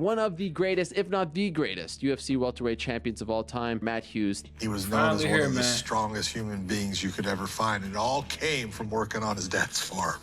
one of the greatest, if not the greatest, UFC welterweight champions of all time, Matt Hughes. He was known as one of the strongest human beings you could ever find. It all came from working on his dad's farm.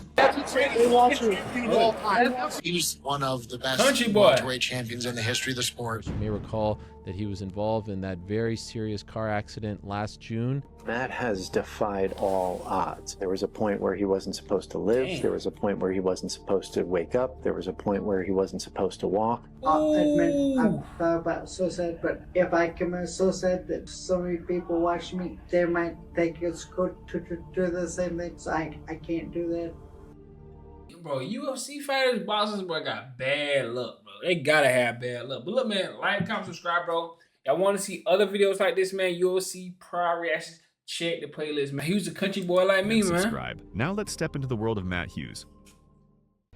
He's one of the best welterweight champions in the history of the sport. You may recall that he was involved in that very serious car accident last June. Matt has defied all odds. There was a point where he wasn't supposed to live. Damn. There was a point where he wasn't supposed to wake up. There was a point where he wasn't supposed to walk. I admit I've thought about suicide, but if I commit suicide, that so many people watch me, they might think it's good to do the same thing, so I can't do that. Bro, UFC fighters, boxers, bro, got bad luck, bro. They gotta have bad luck. But look, man, like, comment, subscribe, bro. Y'all want to see other videos like this, man? UFC prior reactions. Check the playlist, man. He was a country boy like me, man. Subscribe. Now let's step into the world of Matt Hughes.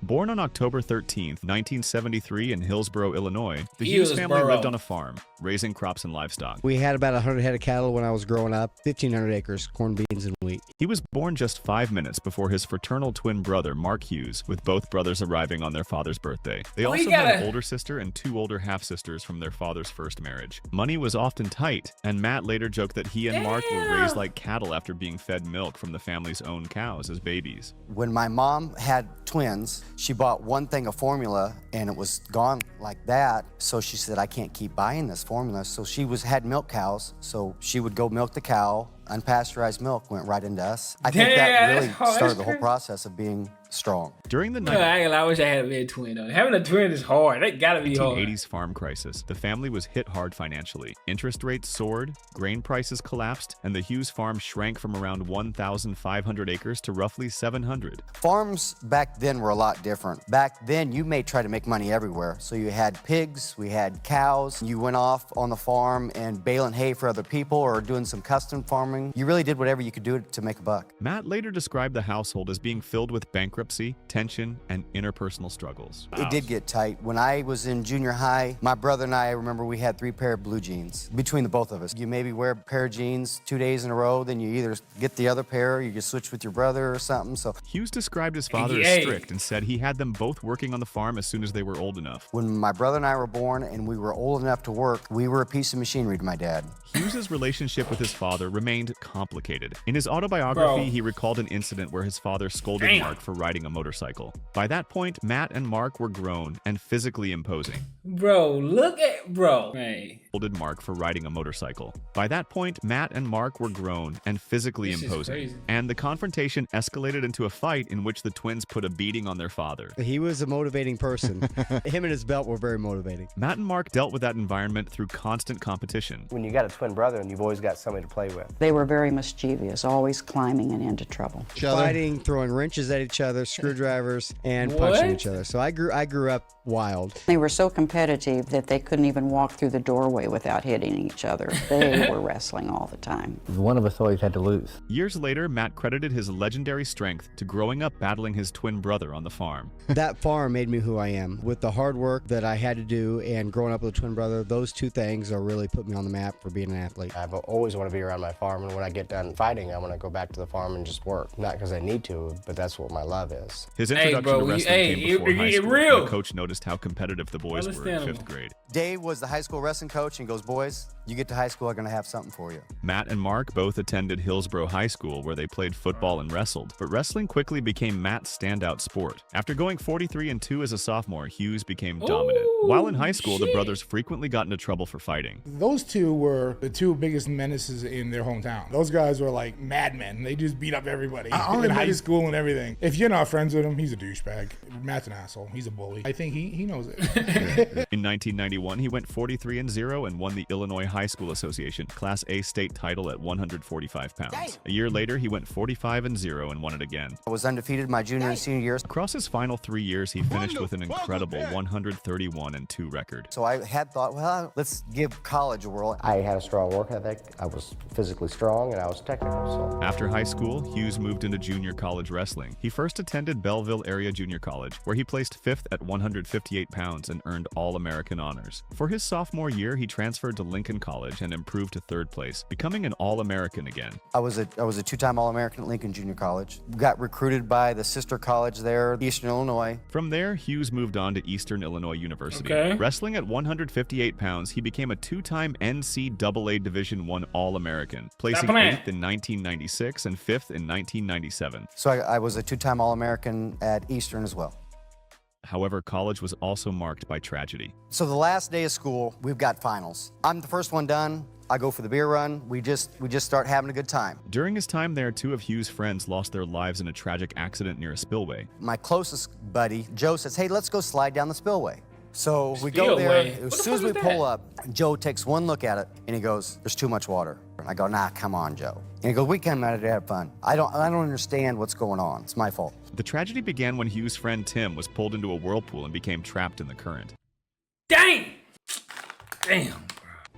Born on October 13th, 1973 in Hillsboro, Illinois, the Hughes family lived on a farm, raising crops and livestock. We had about 100 head of cattle when I was growing up, 1,500 acres, corn, beans, and wheat. He was born just 5 minutes before his fraternal twin brother, Mark Hughes, with both brothers arriving on their father's birthday. They also had an older sister and 2 older half-sisters from their father's first marriage. Money was often tight, and Matt later joked that he and Mark were raised like cattle after being fed milk from the family's own cows as babies. When my mom had twins, she bought one thing of formula and it was gone like that. So she said, I can't keep buying this formula. So she had milk cows. So she would go milk the cow. Unpasteurized milk went right into us. I think that really started the whole process of being strong. During the I wish I had a twin though. Having a twin is hard. That gotta be hard. 1980s farm crisis. The family was hit hard financially. Interest rates soared, grain prices collapsed, and the Hughes farm shrank from around 1,500 acres to roughly 700. Farms back then were a lot different. Back then, you may try to make money everywhere. So you had pigs, we had cows. You went off on the farm and baling hay for other people or doing some custom farming. You really did whatever you could do to make a buck. Matt later described the household as being filled with bankruptcy, tension, and interpersonal struggles. It did get tight. When I was in junior high, my brother and I remember we had 3 pair of blue jeans between the both of us. You maybe wear a pair of jeans 2 days in a row, then you either get the other pair or you just switch with your brother or something. So Hughes described his father as strict and said he had them both working on the farm as soon as they were old enough. When my brother and I were born and we were old enough to work, we were a piece of machinery to my dad. Hughes's relationship with his father remained complicated. In his autobiography, he recalled an incident where his father scolded Mark for riding a motorcycle. By that point, Matt and Mark were grown and physically imposing. Bro, look at Hey. Scolded Mark for riding a motorcycle. By that point, Matt and Mark were grown and physically imposing. And the confrontation escalated into a fight in which the twins put a beating on their father. He was a motivating person. Him and his belt were very motivating. Matt and Mark dealt with that environment through constant competition. When you got a twin brother and you've always got somebody to play with. They were very mischievous, always climbing and into trouble. Fighting, throwing wrenches at each other, screwdrivers, and punching each other. So I grew up wild. They were so competitive that they couldn't even walk through the doorway without hitting each other. They were wrestling all the time. One of us always had to lose. Years later, Matt credited his legendary strength to growing up battling his twin brother on the farm. That farm made me who I am. With the hard work that I had to do and growing up with a twin brother, those 2 things are really put me on the map for being an athlete. I've always want to be around my farm, and when I get done fighting, I want to go back to the farm and just work. Not because I need to, but that's what my love is. His introduction to wrestling came before high school. The coach noticed how competitive the boys were in 5th grade. Dave was the high school wrestling coach and goes, boys, you get to high school, I'm going to have something for you. Matt and Mark both attended Hillsboro High School where they played football and wrestled, but wrestling quickly became Matt's standout sport. After going 43-2 as a sophomore, Hughes became dominant. While in high school, the brothers frequently got into trouble for fighting. Those 2 were the 2 biggest menaces in their hometown. Those guys were like madmen. They just beat up everybody in high school and everything. If you're not friends with him, he's a douchebag. Matt's an asshole. He's a bully. I think he knows it. In 1991, he went 43-0 and won the Illinois High School Association Class A state title at 145 pounds. A year later, he went 45-0 and won it again. I was undefeated my junior and senior years. Across his final 3 years, he finished with an incredible 131-2 record. So I had thought, well, let's give college a whirl. I had a strong work ethic. I was physically strong and I was technical. So after high school, Hughes moved into junior college wrestling. He first attended Belleville Area Junior College, where he placed 5th at 158 pounds and earned All-American honors. For his sophomore year, he transferred to Lincoln College and improved to 3rd place, becoming an All-American again. I was a 2-time All-American at Lincoln Junior College. Got recruited by the sister college there, Eastern Illinois. From there, Hughes moved on to Eastern Illinois University. University. Okay. Wrestling at 158 pounds, he became a two-time NCAA Division I All-American, placing 8th in 1996 and 5th in 1997. So I was a two-time All-American at Eastern as well. However, college was also marked by tragedy. So the last day of school, we've got finals. I'm the first one done. I go for the beer run. We just start having a good time. During his time there, two of Hughes' friends lost their lives in a tragic accident near a spillway. My closest buddy, Joe, says, hey, let's go slide down the spillway. So we go there. As soon as we pull up, Joe takes one look at it and he goes, there's too much water. I go, nah, come on, Joe. And he goes, we came out to have fun. I don't understand what's going on. It's my fault. The tragedy began when Hughes' friend Tim was pulled into a whirlpool and became trapped in the current. Damn!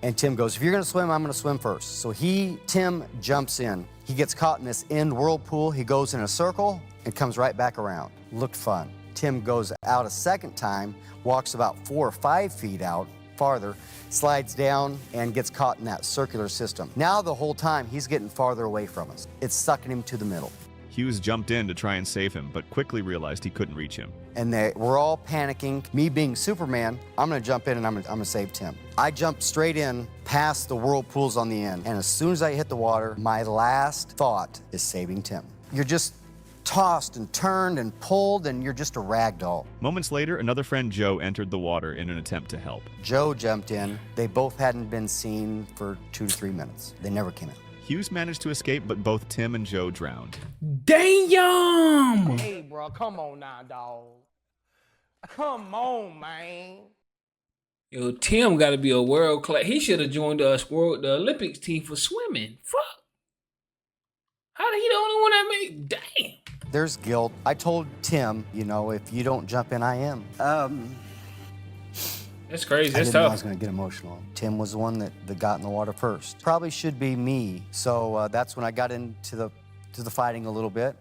And Tim goes, if you're gonna swim, I'm gonna swim first. So Tim jumps in. He gets caught in this end whirlpool. He goes in a circle and comes right back around. Looked fun. Tim goes out a second time, walks about 4 or 5 feet out farther, slides down and gets caught in that circular system. Now the whole time he's getting farther away from us. It's sucking him to the middle. Hughes jumped in to try and save him, but quickly realized he couldn't reach him. And we're all panicking. Me being Superman, I'm gonna jump in and I'm gonna save Tim. I jumped straight in past the whirlpools on the end, and as soon as I hit the water, my last thought is saving Tim. You're just tossed and turned and pulled, and you're just a rag doll. Moments later, another friend, Joe, entered the water in an attempt to help. Joe jumped in. They both hadn't been seen for 2 to 3 minutes. They never came in. Hughes managed to escape, but both Tim and Joe drowned. Damn! Hey, bro, come on now, dog. Come on, man. Yo, Tim got to be a world class. He should have joined the Olympics team for swimming. Fuck. How did he the only one that made? Damn. There's guilt. I told Tim, you know, if you don't jump in, I am. That's crazy. I That's didn't know I tough. was going to get emotional. Tim was the one that got in the water first. Probably should be me. So that's when I got into the fighting a little bit.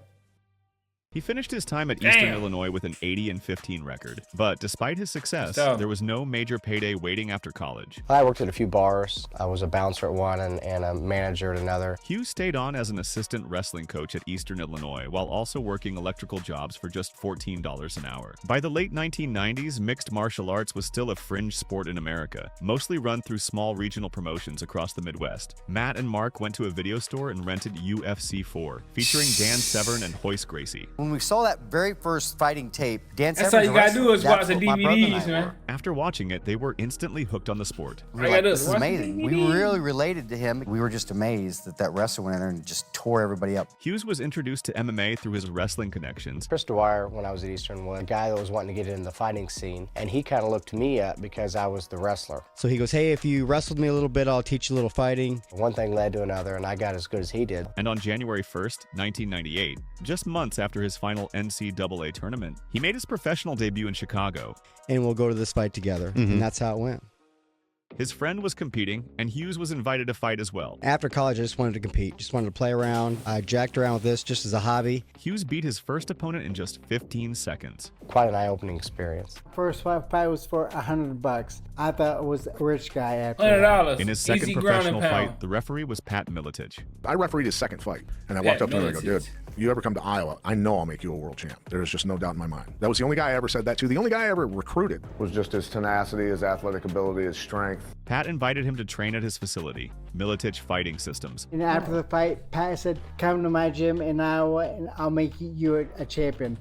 He finished his time at Eastern Illinois with an 80-15 record. But despite his success, there was no major payday waiting after college. I worked at a few bars. I was a bouncer at one and a manager at another. Hughes stayed on as an assistant wrestling coach at Eastern Illinois while also working electrical jobs for just $14 an hour. By the late 1990s, mixed martial arts was still a fringe sport in America, mostly run through small regional promotions across the Midwest. Matt and Mark went to a video store and rented UFC 4, featuring Dan Severn and Hoist Gracie. When we saw that very first fighting tape, Dan That's Severn's all you gotta do is watch the that's what my brother and DVDs, I man. were. After watching it, they were instantly hooked on the sport. We were like, this is amazing. We really related to him. We were just amazed that wrestler went in there and just tore everybody up. Hughes was introduced to MMA through his wrestling connections. Chris Dwyer, when I was at Eastern, was a guy that was wanting to get into the fighting scene, and he kind of looked me up because I was the wrestler. So he goes, hey, if you wrestled me a little bit, I'll teach you a little fighting. One thing led to another, and I got as good as he did. And on January 1st, 1998, just months after his final NCAA tournament, he made his professional debut in Chicago. And we'll go to this fight together. And that's how it went. His friend was competing, and Hughes was invited to fight as well. After college, I just wanted to compete. Just wanted to play around. I jacked around with this just as a hobby. Hughes beat his first opponent in just 15 seconds. Quite an eye-opening experience. First fight was for $100. I thought it was a rich guy after $100. In his second professional fight, the referee was Pat Miletich. I refereed his second fight, and I walked up to him and I go, dude, you ever come to Iowa, I know I'll make you a world champ. There's just no doubt in my mind. That was the only guy I ever said that to. The only guy I ever recruited. Was just his tenacity, his athletic ability, his strength. Pat invited him to train at his facility, Miletich Fighting Systems. And after the fight, Pat said, come to my gym in Iowa and I'll make you a champion.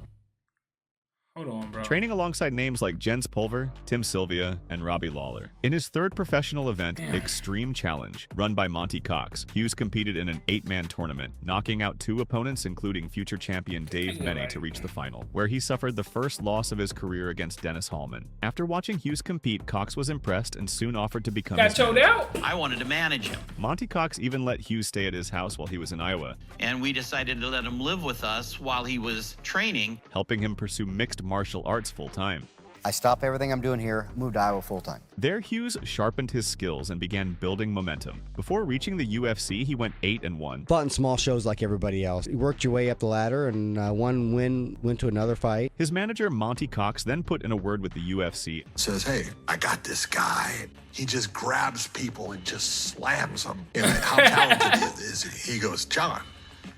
Hold on, bro. Training alongside names like Jens Pulver, Tim Sylvia, and Robbie Lawler. In his third professional event, Extreme Challenge, run by Monty Cox, Hughes competed in an 8-man tournament, knocking out 2 opponents, including future champion Dave Menney, to reach the final, where he suffered the first loss of his career against Dennis Hallman. After watching Hughes compete, Cox was impressed and soon offered to become his manager. I wanted to manage him. Monty Cox even let Hughes stay at his house while he was in Iowa, And we decided to let him live with us while he was training. helping him pursue mixed martial arts full-time. I stopped everything I'm doing here, moved to Iowa full-time. There, Hughes sharpened his skills and began building momentum. Before reaching the UFC, he went 8-1. Fought in small shows like everybody else. You worked your way up the ladder, and one win went to another fight. His manager, Monty Cox, then put in a word with the UFC. Says, hey, I got this guy. He just grabs people and just slams them. You know, how talented is he? He goes, John,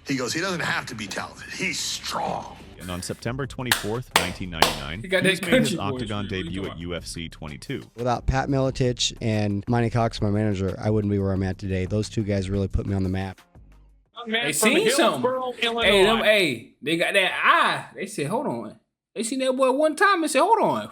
he goes, he doesn't have to be talented. He's strong. and on September 24th, 1999, Hughes made his octagon debut at UFC 22. Without Pat Miletich and Monty Cox, my manager, I wouldn't be where I'm at today. Those two guys really put me on the map. They seen something. Hey, they got that eye. They said, hold on. They seen that boy one time and said, hold on.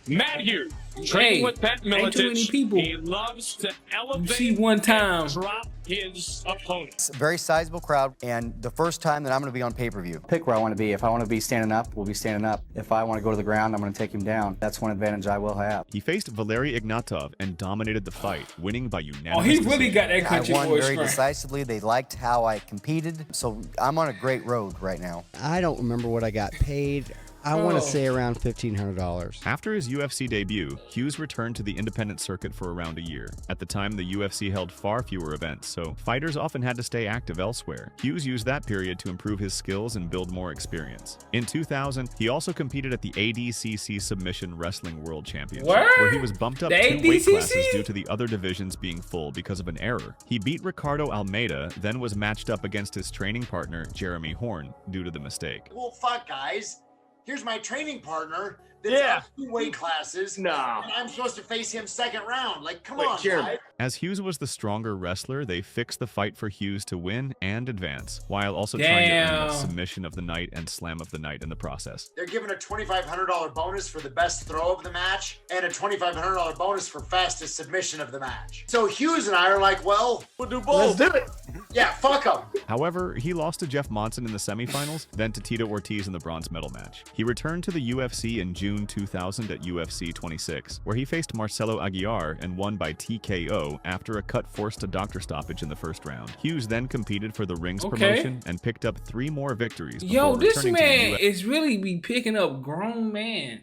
Matt Hughes, training with Pat Miletich. Ain't too many people. He loves to elevate. You see one time. Drop his opponent. It's a very sizable crowd, and the first time that I'm going to be on pay-per-view. Pick where I want to be. If I want to be standing up, we'll be standing up. If I want to go to the ground, I'm going to take him down. That's one advantage I will have. He faced Valery Ignatov and dominated the fight, winning by unanimous Oh, he really decision. got that country I won boy very strength. decisively. They liked how I competed, so I'm on a great road right now. I don't remember what I got paid. I want to say around $1,500. After his UFC debut, Hughes returned to the independent circuit for around a year. At the time, the UFC held far fewer events, so fighters often had to stay active elsewhere. Hughes used that period to improve his skills and build more experience. In 2000, he also competed at the ADCC Submission Wrestling World Championship, where he was bumped up 2 weight classes due to the other divisions being full because of an error. He beat Ricardo Almeida, then was matched up against his training partner, Jeremy Horn, due to the mistake. Well, fuck, guys. Here's my training partner that's up 2 weight classes. And I'm supposed to face him second round. Like, come on, guys. As Hughes was the stronger wrestler, they fixed the fight for Hughes to win and advance, while also trying to earn the submission of the night and slam of the night in the process. They're giving a $2,500 bonus for the best throw of the match and a $2,500 bonus for fastest submission of the match. So Hughes and I are like, well, we'll do both. Let's do it. Yeah, fuck him. However, he lost to Jeff Monson in the semifinals, then to Tito Ortiz in the bronze medal match. He returned to the UFC in June 2000 at UFC 26, where he faced Marcelo Aguiar and won by TKO after a cut forced a doctor stoppage in the first round. Hughes then competed for the Rings promotion and picked up 3 more victories. Yo, this man is really be picking up grown man.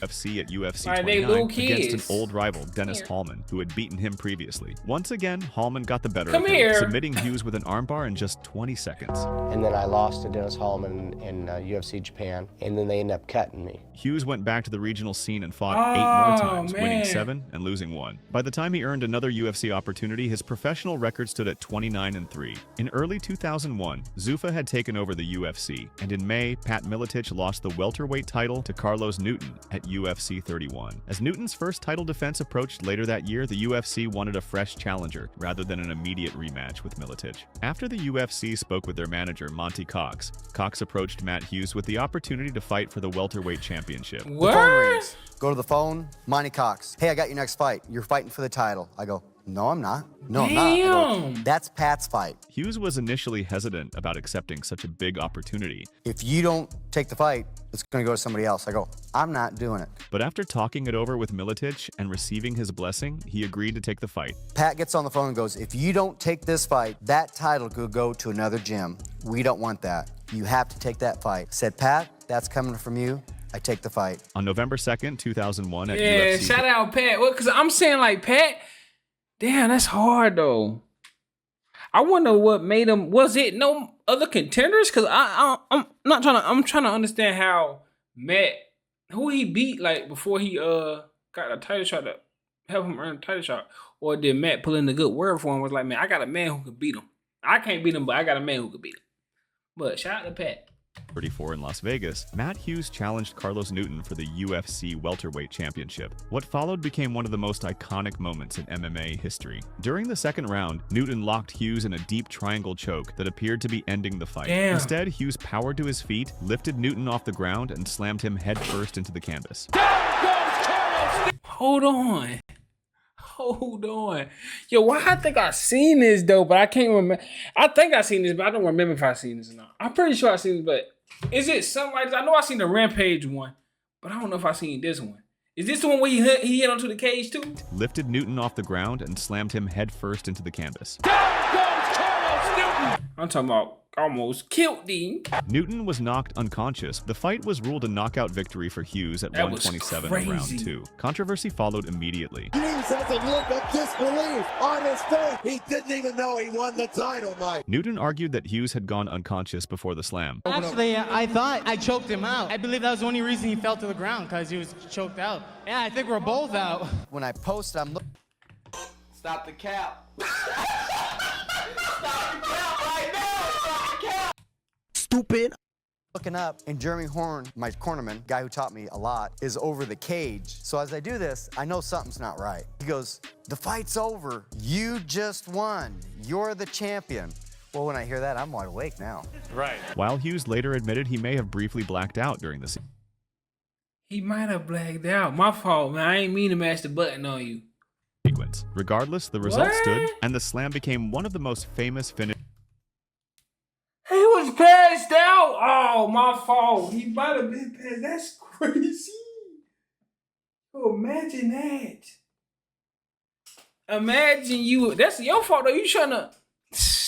UFC at UFC Why, they 29 little against kids. an old rival, Dennis Hallman, who had beaten him previously. Once again, Hallman got the better Come of him, here. submitting Hughes with an armbar in just 20 seconds. And then I lost to Dennis Hallman in UFC Japan, and then they ended up cutting me. Hughes went back to the regional scene and fought 8 more times, winning man. 7 and losing 1. By the time he earned another UFC opportunity, his professional record stood at 29-3. In early 2001, Zuffa had taken over the UFC, and in May, Pat Miletich lost the welterweight title to Carlos Newton at UFC 31. As Newton's first title defense approached later that year, the UFC wanted a fresh challenger rather than an immediate rematch with Miletich. After the UFC spoke with their manager, Monty Cox, Cox approached Matt Hughes with the opportunity to fight for the welterweight championship. The phone rings. Go to the phone, Monty Cox. Hey, I got your next fight. You're fighting for the title. I go, no, I'm not. No, I'm not. I go, that's Pat's fight. Hughes was initially hesitant about accepting such a big opportunity. If you don't take the fight, it's going to go to somebody else. I go, I'm not doing it. But after talking it over with Miletich and receiving his blessing, he agreed to take the fight. Pat gets on the phone and goes, if you don't take this fight, that title could go to another gym. We don't want that. You have to take that fight. Said, Pat, that's coming from you. I take the fight. On November 2nd, 2001 at Yeah, UFC. shout out Pat. Well, because I'm saying like Pat, damn, that's hard though. I wonder what made him. Was it no other contenders? Because I'm not trying to. I'm trying to understand how Matt, who he beat like before he got a title shot to help him earn a title shot, or did Matt pull in the good word for him? Was like, man, I got a man who could beat him. I can't beat him, but I got a man who could beat him. But shout out to Pat. 34 in Las Vegas, Matt Hughes challenged Carlos Newton for the UFC welterweight championship. What followed became one of the most iconic moments in MMA history. During the second round, Newton locked Hughes in a deep triangle choke that appeared to be ending the fight. Damn. Instead, Hughes powered to his feet, lifted Newton off the ground, and slammed him headfirst into the canvas. Hold on. Yo, why I think I seen this though, but I can't remember. I think I seen this, but I don't remember if I seen this or not. I'm pretty sure I seen this, but is it something like this? I know I seen the Rampage one, but I don't know if I seen this one. Is this the one where he hit onto the cage too? Lifted Newton off the ground and slammed him headfirst into the canvas. I'm talking about almost killed him. Newton was knocked unconscious. The fight was ruled a knockout victory for Hughes at That was 127 in round crazy. 2. Controversy followed immediately. Hughes has a look of disbelief on his face. He didn't even know he won the title, Mike. Newton argued that Hughes had gone unconscious before the slam. Actually, I thought I choked him out. I believe that was the only reason he fell to the ground, because he was choked out. Yeah, I think we're both out. When I post, I'm looking. Stop the cap. Stop the cap right now. Stop the cap. stupid. Looking up, and Jeremy Horn, my cornerman, guy who taught me a lot, is over the cage. So as I do this, I know something's not right. He goes, "The fight's over. You just won. You're the champion." Well, when I hear that, I'm wide awake now. Right. While Hughes later admitted he may have briefly blacked out during the He might have blacked out. My fault, man. I ain't mean to mash the button on you. sequence. Regardless, the result What? stood, and the slam became one of the most famous finishes. He was passed out. Oh, my fault. He might have been passed. That's crazy. Oh, imagine that. Imagine you. That's your fault, though. You trying to.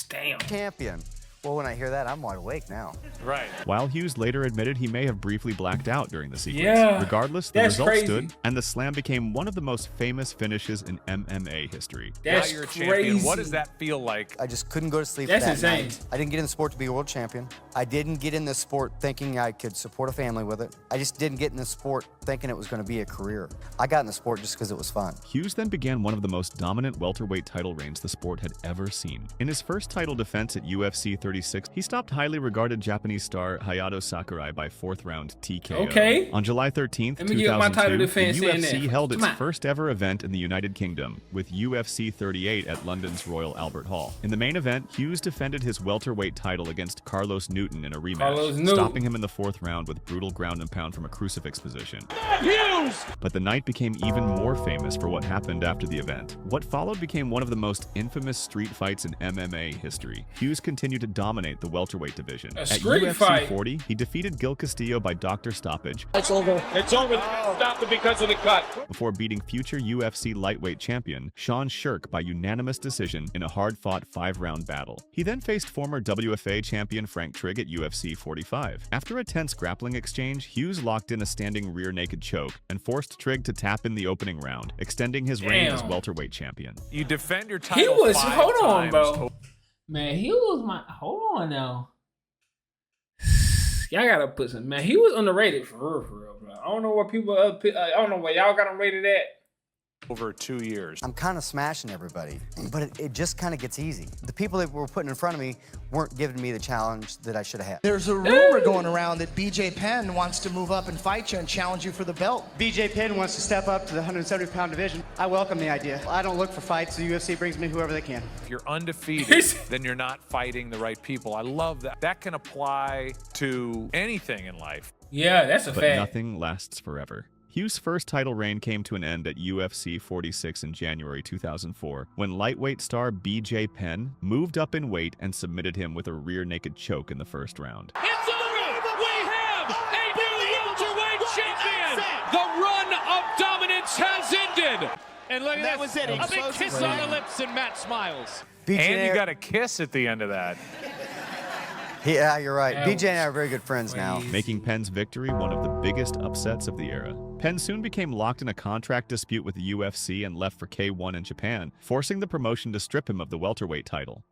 Damn. Champion. Well, when I hear that, I'm wide awake now. Right. While Hughes later admitted he may have briefly blacked out during the sequence. Yeah, Regardless, the that's result crazy. stood, and the slam became one of the most famous finishes in MMA history. That's now you're a crazy. champion. What does that feel like? I just couldn't go to sleep That's that insane. night. I didn't get in the sport to be a world champion. I didn't get in this sport thinking I could support a family with it. I just didn't get in the sport thinking it was going to be a career. I got in the sport just because it was fun. Hughes then began one of the most dominant welterweight title reigns the sport had ever seen. In his first title defense at UFC 36, he stopped highly regarded Japanese star Hayato Sakurai by 4th round TKO. Okay. On July 13th, Let me get my title 2002, defense the in UFC there. held its Come on. first ever event in the United Kingdom, with UFC 38 at London's Royal Albert Hall. In the main event, Hughes defended his welterweight title against Carlos Newton in a rematch, Carlos Newton. stopping him in the 4th round with brutal ground and pound from a crucifix position. Hughes! But the night became even more famous for what happened after the event. What followed became one of the most infamous street fights in MMA history. Hughes continued to dominate the welterweight division. A At street UFC fight? 40, he defeated Gil Castillo by doctor stoppage It's over. It's over. Stopped it because of the cut. before beating future UFC lightweight champion Sean Shirk by unanimous decision in a hard-fought 5-round battle. He then faced former WFA champion Frank Trigg at UFC 45. After a tense grappling exchange, Hughes locked in a standing rear naked choke and forced Trigg to tap in the opening round, extending his reign as Damn. welterweight champion. You defend your He title was. 5 Hold on, times. bro. Man, he was my. Hold on now. Y'all gotta put some. Man, he was underrated for real, bro. I don't know where people. I don't know where y'all got him rated at. Over 2 years. I'm kind of smashing everybody, but it just kind of gets easy. The people that were putting in front of me weren't giving me the challenge that I should have had. There's a rumor going around that BJ Penn wants to move up and fight you and challenge you for the belt. BJ Penn wants to step up to the 170-pound division. I welcome the idea. I don't look for fights. The UFC brings me whoever they can. If you're undefeated, then you're not fighting the right people. I love that. That can apply to anything in life. Yeah, that's a But fact. nothing lasts forever. Hughes' first title reign came to an end at UFC 46 in January 2004, when lightweight star BJ Penn moved up in weight and submitted him with a rear naked choke in the first round. It's over. We have a new welterweight champion. The run of dominance has ended. And look, that was it. A big kiss on the lips, and Matt smiles. And you got a kiss at the end of that. Yeah, you're right. BJ and I are very good friends now. Making Penn's victory one of the biggest upsets of the era. Penn soon became locked in a contract dispute with the UFC and left for K1 in Japan, forcing the promotion to strip him of the welterweight title.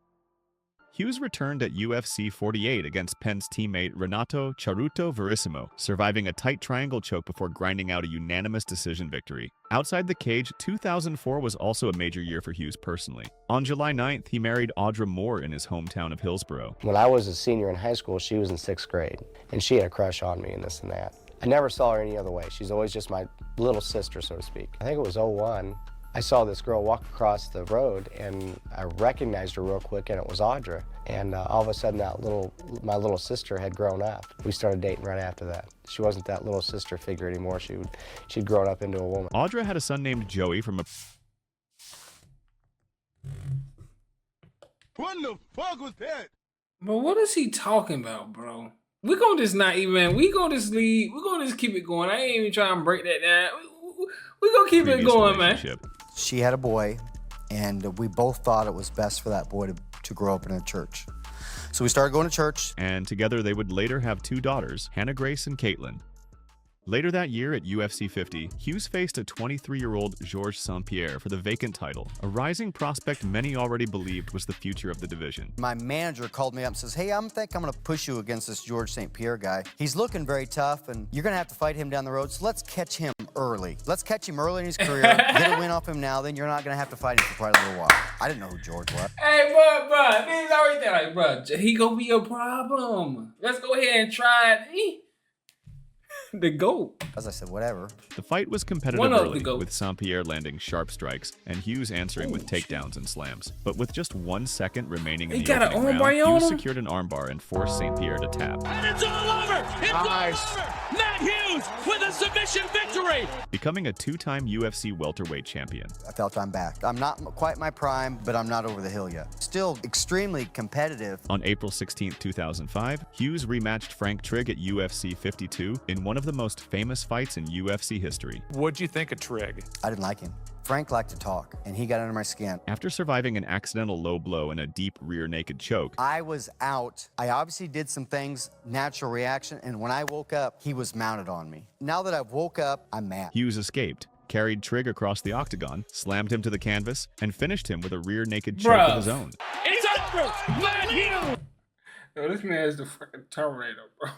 Hughes returned at UFC 48 against Penn's teammate Renato Charuto Verissimo, surviving a tight triangle choke before grinding out a unanimous decision victory. Outside the cage, 2004 was also a major year for Hughes personally. On July 9th, he married Audra Moore in his hometown of Hillsborough. When I was a senior in high school, she was in 6th grade, and she had a crush on me and this and that. I never saw her any other way. She's always just my little sister, so to speak. I think it was 01. I saw this girl walk across the road, and I recognized her real quick, and it was Audra. And all of a sudden, my little sister had grown up. We started dating right after that. She wasn't that little sister figure anymore. She'd grown up into a woman. Audra had a son named Joey from a... What the fuck was that? But what is he talking about, bro? We gonna just not even. We gonna just leave. We gonna just keep it going. I ain't even trying to break that down. We gonna keep it going, man. She had a boy, and we both thought it was best for that boy to grow up in a church. So we started going to church. And together they would later have 2 daughters, Hannah Grace and Caitlin. Later that year at UFC 50, Hughes faced a 23-year-old Georges St-Pierre for the vacant title, a rising prospect many already believed was the future of the division. My manager called me up and says, hey, I'm going to push you against this Georges St-Pierre guy. He's looking very tough, and you're going to have to fight him down the road, so let's catch him early. Let's catch him early in his career, get a win off him now, then you're not going to have to fight him for quite a little while. I didn't know who George was. Hey, bro, niggas already there. Like, bro, he gonna be a problem. Let's go ahead and try it. The GOAT. As I said, whatever. The fight was competitive early, with St-Pierre landing sharp strikes and Hughes answering with takedowns and slams. But with just 1 second remaining in the opening round, Hughes secured an armbar and forced St-Pierre to tap. And it's all over! It's all over! Matt Hughes with a submission victory! Becoming a 2-time UFC welterweight champion. I felt I'm back. I'm not quite my prime, but I'm not over the hill yet. Still extremely competitive. On April 16, 2005, Hughes rematched Frank Trigg at UFC 52 in one of the most famous fights in UFC history. What'd you think of Trigg? I didn't like him. Frank liked to talk, and he got under my skin. After surviving an accidental low blow and a deep rear naked choke, I was out. I obviously did some things, natural reaction, and when I woke up, he was mounted on me. Now that I've woke up, I'm mad. Hughes escaped, carried Trigg across the octagon, slammed him to the canvas, and finished him with a rear naked choke of his own. It's over! Matt Hughes! Yo, this man is the fucking Terminator, bro.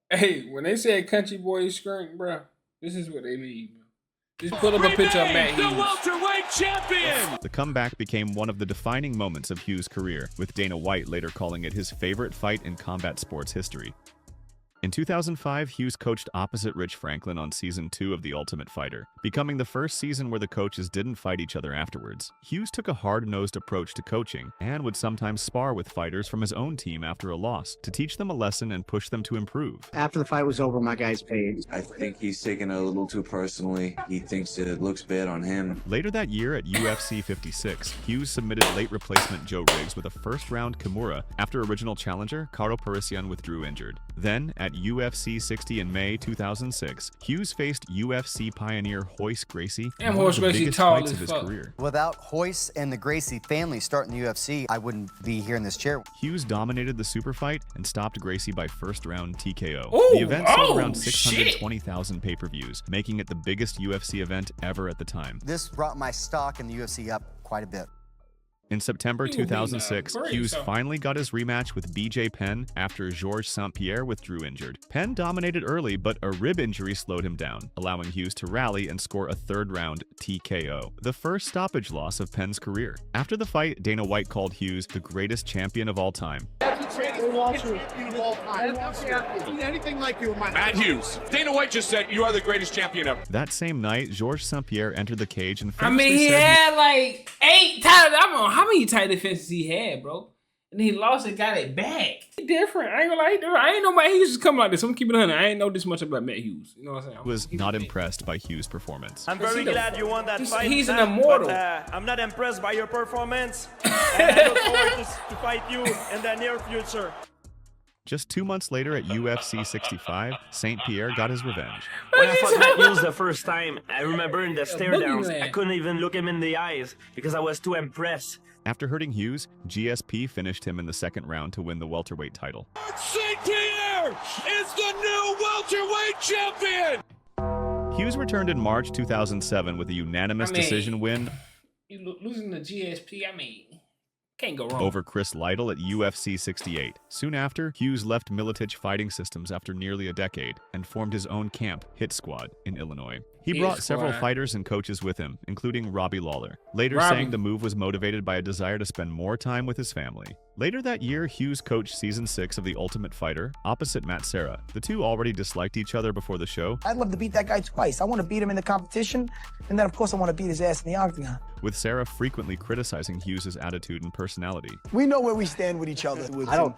Hey, when they say country boy scream, bro, this is what they mean, bro. Just put up a picture of Matt Hughes. The welterweight champion! The comeback became one of the defining moments of Hughes' career, with Dana White later calling it his favorite fight in combat sports history. In 2005, Hughes coached opposite Rich Franklin on Season 2 of The Ultimate Fighter, becoming the first season where the coaches didn't fight each other afterwards. Hughes took a hard-nosed approach to coaching and would sometimes spar with fighters from his own team after a loss to teach them a lesson and push them to improve. After the fight was over, my guys paid. I think he's taking it a little too personally. He thinks it looks bad on him. Later that year at UFC 56, Hughes submitted late replacement Joe Riggs with a first-round Kimura after original challenger Karo Parisyan withdrew injured. Then, at UFC 60 in May 2006, Hughes faced UFC pioneer Royce Gracie, one of the biggest fights of his career. Without Royce and the Gracie family starting the UFC, I wouldn't be here in this chair. Hughes dominated the super fight and stopped Gracie by first-round TKO. Ooh, the event sold around 620,000 pay-per-views, making it the biggest UFC event ever at the time. This brought my stock in the UFC up quite a bit. In September 2006, Hughes finally got his rematch with BJ Penn after Georges St-Pierre withdrew injured. Penn dominated early, but a rib injury slowed him down, allowing Hughes to rally and score a third-round TKO, the first stoppage loss of Penn's career. After the fight, Dana White called Hughes the greatest champion of all time. Anything like you in my Matt Hughes. Dana White just said you are the greatest champion ever. That same night, Georges St-Pierre entered the cage and he had like 8 title. I don't know how many title defenses he had, bro. And he lost and got it back. He different. I ain't gonna lie, he different. I ain't know Matt Hughes just coming like this. I'm keeping it 100. I ain't know this much about Matt Hughes. You know what I'm saying? Was not impressed by Hughes' performance. I'm very glad you won that fight. He's an immortal. But, I'm not impressed by your performance. And I look forward to fight you in the near future. Just 2 months later at UFC 65, St-Pierre got his revenge. When I fought Matt Hughes the first time, I remember in the stare downs, I couldn't even look him in the eyes because I was too impressed. After hurting Hughes, GSP finished him in the second round to win the welterweight title. St-Pierre is the new welterweight champion! Hughes returned in March 2007 with a unanimous decision win losing to GSP, can't go wrong. Over Chris Lytle at UFC 68. Soon after, Hughes left Militich Fighting Systems after nearly a decade and formed his own camp, Hit Squad, in Illinois. He brought several fighters and coaches with him, including Robbie Lawler, later saying the move was motivated by a desire to spend more time with his family. Later that year, Hughes coached Season 6 of The Ultimate Fighter opposite Matt Serra. The two already disliked each other before the show. I'd love to beat that guy twice. I want to beat him in the competition, and then of course I want to beat his ass in the octagon. With Serra frequently criticizing Hughes' attitude and personality. We know where we stand with each other.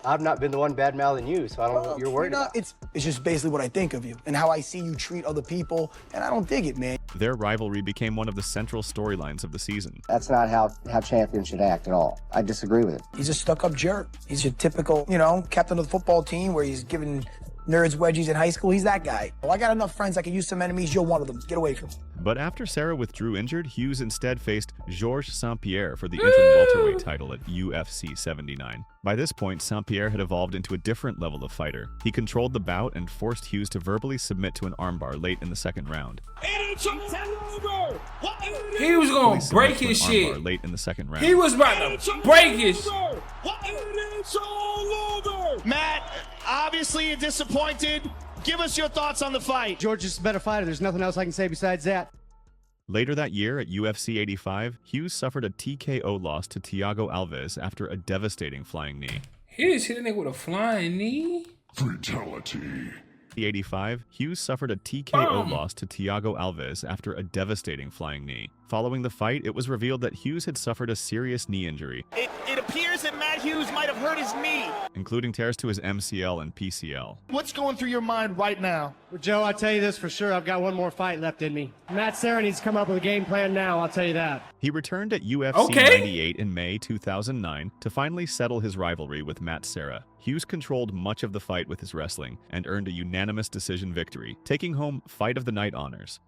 I've not been the one bad-mouthing you, so I don't know what you're worried about. It's just basically what I think of you and how I see you treat other people, and I don't dig it, man. Their rivalry became one of the central storylines of the season. That's not how champions should act at all. I disagree with it. He's a stuck-up jerk. He's your typical, captain of the football team where he's giving nerds wedgies in high school. He's that guy. Well, I got enough friends I can use some enemies. You're one of them. Get away from him. But after Serra withdrew injured, Hughes instead faced Georges St-Pierre for the interim welterweight title at UFC 79. By this point, St-Pierre had evolved into a different level of fighter. He controlled the bout and forced Hughes to verbally submit to an armbar late in the second round. He was gonna break his shit. Late in the second round. He was about to break his. Matt, obviously you're disappointed. Give us your thoughts on the fight. George is a better fighter. There's nothing else I can say besides that. Later that year at UFC 85, Hughes suffered a TKO loss to Thiago Alves after a devastating flying knee. He just hit a nigga with a flying knee? Fatality. The 85, Hughes suffered a TKO loss to Thiago Alves after a devastating flying knee. Following the fight, it was revealed that Hughes had suffered a serious knee injury. It appears that Matt Hughes might have hurt his knee. Including tears to his MCL and PCL. What's going through your mind right now? Well, Joe, I'll tell you this for sure. I've got one more fight left in me. Matt Serra needs to come up with a game plan now, I'll tell you that. He returned at UFC 98 in May 2009 to finally settle his rivalry with Matt Serra. Hughes controlled much of the fight with his wrestling and earned a unanimous decision victory, taking home Fight of the Night honors.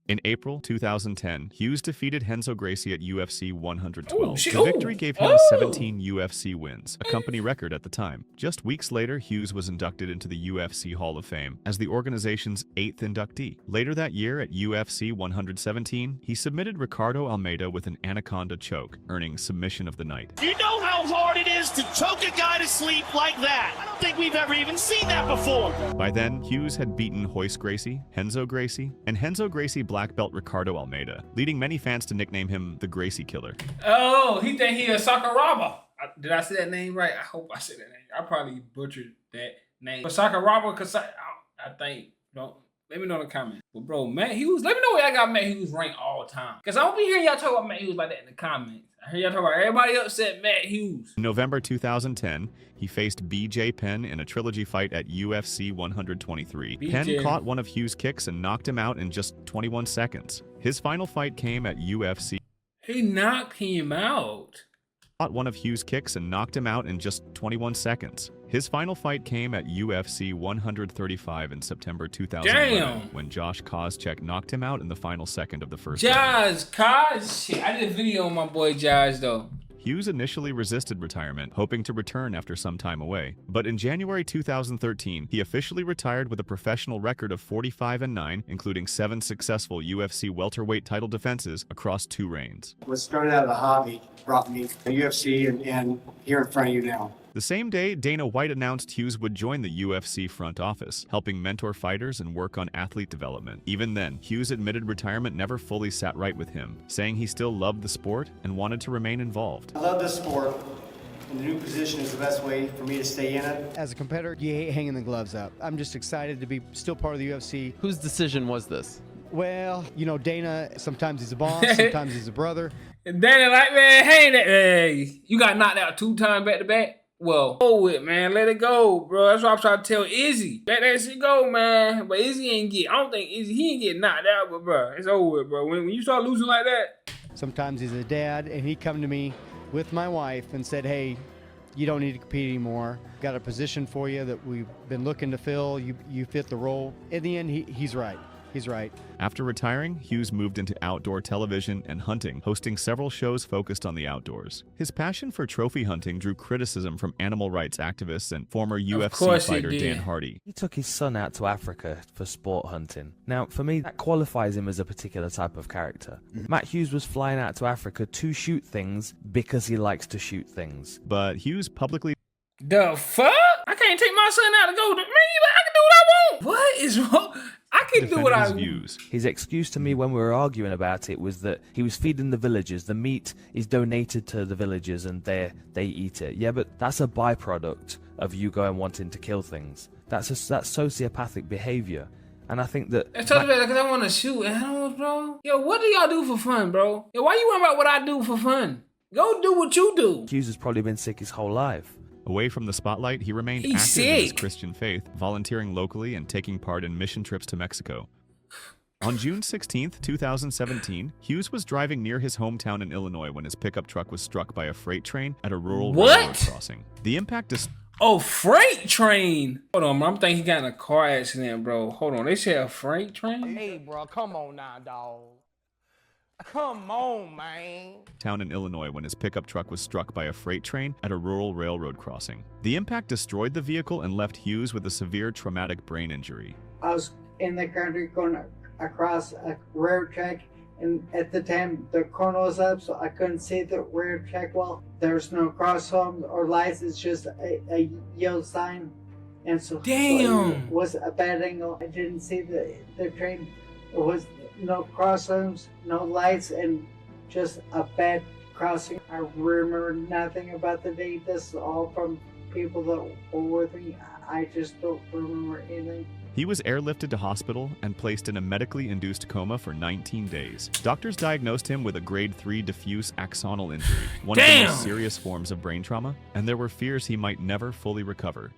In April 2010, Hughes defeated Renzo Gracie at UFC 112. The victory gave him 17 UFC wins, a company record at the time. Just weeks later, Hughes was inducted into the UFC Hall of Fame as the organization's 8th inductee. Later that year at UFC 117, he submitted Ricardo Almeida with an anaconda choke, earning submission of the night. Do you know how hard it is to choke a guy to sleep like that? I don't think we've ever even seen that before. By then, Hughes had beaten Royce Gracie, Renzo Gracie, and Renzo Gracie black belt Ricardo Almeida, leading many fans to nickname him the Gracie Killer. Oh, he think he a Sakuraba. Did I say that name right? I hope I said that name. I probably butchered that name. But Sakuraba, because I think, don't. Let me know in the comments. But bro, Matt Hughes, let me know where I got Matt Hughes ranked all time. Because I don't be hearing y'all talk about Matt Hughes like that in the comments. I hear y'all talk about everybody upset Matt Hughes. In November 2010, he faced BJ Penn in a trilogy fight at UFC 123. Penn caught one of Hughes' kicks and knocked him out in just 21 seconds. His final fight came at UFC. He knocked him out. Caught one of Hughes' kicks and knocked him out in just 21 seconds. His final fight came at UFC 135 in September 2011 when Josh Koscheck knocked him out in the final second of the first round. Josh Koscheck. I did a video on my boy Josh though. Hughes initially resisted retirement, hoping to return after some time away. But in January 2013, he officially retired with a professional record of 45-9, including 7 successful UFC welterweight title defenses across 2 reigns. What started out of a hobby brought me to UFC and here in front of you now. The same day, Dana White announced Hughes would join the UFC front office, helping mentor fighters and work on athlete development. Even then, Hughes admitted retirement never fully sat right with him, saying he still loved the sport and wanted to remain involved. I love this sport, and the new position is the best way for me to stay in it. As a competitor, you hate hanging the gloves up. I'm just excited to be still part of the UFC. Whose decision was this? Well, you know, Dana, sometimes he's a boss, sometimes he's a brother. And Dana like, man, hey, you got knocked out 2 times back to back? Well, go it, man. Let it go, bro. That's what I'm trying to tell Izzy. Let that shit go, man. But Izzy I don't think Izzy, he ain't get knocked out, but bro, it's over with, bro. When you start losing like that. Sometimes he's a dad, and he'd come to me with my wife and said, hey, you don't need to compete anymore. Got a position for you that we've been looking to fill. You fit the role. In the end, he's right. He's right. After retiring, Hughes moved into outdoor television and hunting, hosting several shows focused on the outdoors. His passion for trophy hunting drew criticism from animal rights activists and former UFC fighter Dan Hardy. He took his son out to Africa for sport hunting. Now, for me, that qualifies him as a particular type of character. Matt Hughes was flying out to Africa to shoot things because he likes to shoot things. But Hughes publicly... The fuck? I can't take my son out to go to... Man, I can do what I want. What is wrong? I can do what I want. His excuse to me when we were arguing about it was that he was feeding the villagers. The meat is donated to the villagers and they eat it. Yeah, but that's a byproduct of you going wanting to kill things. That's sociopathic behavior. And I think that... It's totally because I want to shoot animals, bro. Yo, what do y'all do for fun, bro? Yo, why you worrying about what I do for fun? Go do what you do. Hughes has probably been sick his whole life. Away from the spotlight, he remained active in his Christian faith, volunteering locally and taking part in mission trips to Mexico. On June 16, 2017, Hughes was driving near his hometown in Illinois when his pickup truck was struck by a freight train at a rural railroad crossing. The impact is... Oh, freight train! Hold on, I'm thinking he got in a car accident, bro. Hold on, they said a freight train? Hey, bro, come on now, dog. Come on, man. Town in Illinois when his pickup truck was struck by a freight train at a rural railroad crossing. The impact destroyed the vehicle and left Hughes with a severe traumatic brain injury. I was in the country going across a railroad track, and at the time the corner was up, so I couldn't see the railroad track well. There's no crosswalk or lights, it's just a yellow sign. And so, damn, so it was a bad angle. I didn't see the train. It was no crossroads, no lights, and just a bad crossing. I remember nothing about the day. This is all from people that were with me. I just don't remember anything. He was airlifted to hospital and placed in a medically induced coma for 19 days. Doctors diagnosed him with a grade 3 diffuse axonal injury, one of the most serious forms of brain trauma, and there were fears he might never fully recover.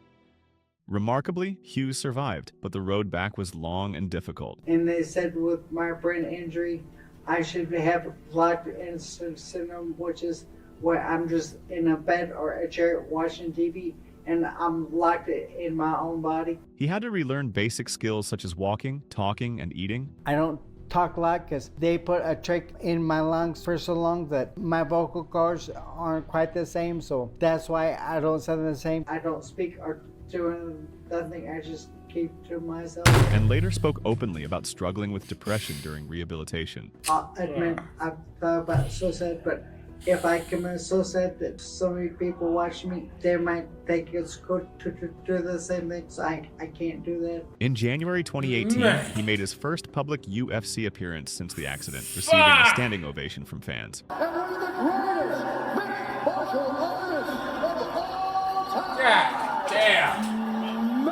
Remarkably, Hughes survived, but the road back was long and difficult. And they said with my brain injury, I should have locked-in syndrome, which is where I'm just in a bed or a chair watching TV, and I'm locked in my own body. He had to relearn basic skills such as walking, talking, and eating. I don't talk a lot because they put a trick in my lungs for so long that my vocal cords aren't quite the same, so that's why I don't sound the same. I don't speak or do nothing, I just keep to myself. And later spoke openly about struggling with depression during rehabilitation. I'll admit I've thought about suicide, but if I commit suicide, that so many people watch me, they might think it's good to do the same thing, so I can't do that. In January 2018, he made his first public UFC appearance since the accident, receiving a standing ovation from fans. God damn.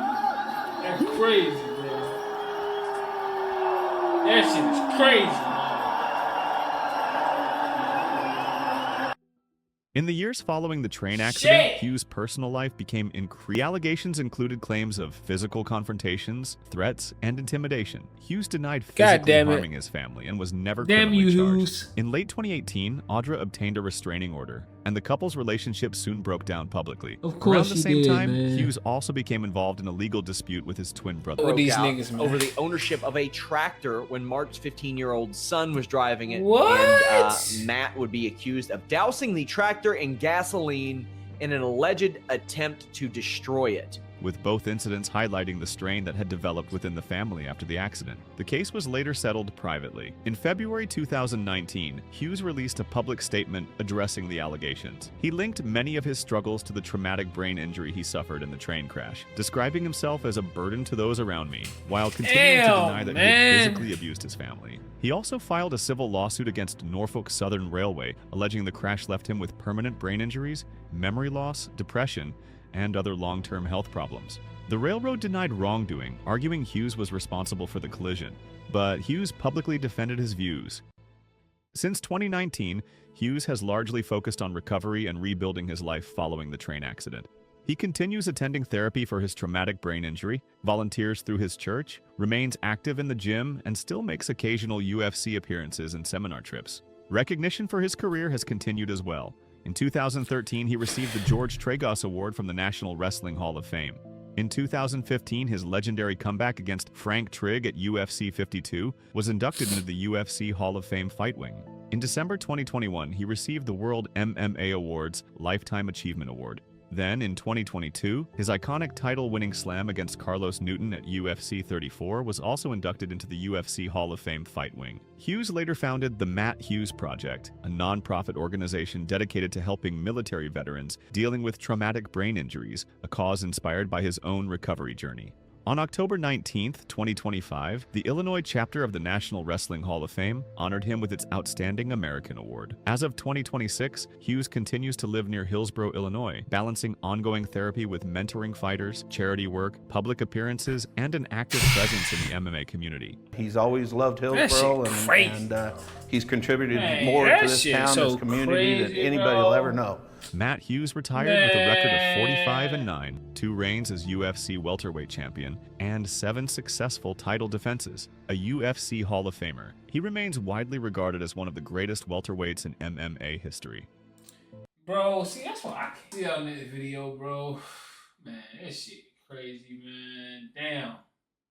That's crazy, man. That shit is crazy. In the years following the train accident, Hughes' personal life became The allegations included claims of physical confrontations, threats, and intimidation. Hughes denied physically harming his family and was never criminally charged. In late 2018, Audra obtained a restraining order, and the couple's relationship soon broke down publicly. Of course, around the same time, Hughes also became involved in a legal dispute with his twin brother. Broke out over the ownership of a tractor when Mark's 15-year-old son was driving it. What? And Matt would be accused of dousing the tractor in gasoline in an alleged attempt to destroy it, with both incidents highlighting the strain that had developed within the family after the accident. The case was later settled privately. In February 2019, Hughes released a public statement addressing the allegations. He linked many of his struggles to the traumatic brain injury he suffered in the train crash, describing himself as a burden to those around me, while continuing to deny that he had physically abused his family. He also filed a civil lawsuit against Norfolk Southern Railway, alleging the crash left him with permanent brain injuries, memory loss, depression, and other long-term health problems. The railroad denied wrongdoing, arguing Hughes was responsible for the collision, but Hughes publicly defended his views. Since 2019, Hughes has largely focused on recovery and rebuilding his life following the train accident. He continues attending therapy for his traumatic brain injury, volunteers through his church, remains active in the gym, and still makes occasional UFC appearances and seminar trips. Recognition for his career has continued as well. In 2013, he received the George Tragos Award from the National Wrestling Hall of Fame. In 2015, his legendary comeback against Frank Trigg at UFC 52 was inducted into the UFC Hall of Fame Fight Wing. In December 2021, he received the World MMA Awards Lifetime Achievement Award. Then, in 2022, his iconic title-winning slam against Carlos Newton at UFC 34 was also inducted into the UFC Hall of Fame Fight Wing. Hughes later founded the Matt Hughes Project, a non-profit organization dedicated to helping military veterans dealing with traumatic brain injuries, a cause inspired by his own recovery journey. On October 19, 2025, the Illinois chapter of the National Wrestling Hall of Fame honored him with its Outstanding American Award. As of 2026, Hughes continues to live near Hillsboro, Illinois, balancing ongoing therapy with mentoring fighters, charity work, public appearances, and an active presence in the MMA community. He's always loved Hillsboro, and he's contributed more to this town, this community, than anybody will ever know. Matt Hughes retired with a record of 45-9, 2 reigns as UFC welterweight champion, and 7 successful title defenses. A UFC Hall of Famer, he remains widely regarded as one of the greatest welterweights in MMA history. Bro, see, that's what I can see on this video, bro. Man, this shit crazy, man. Damn.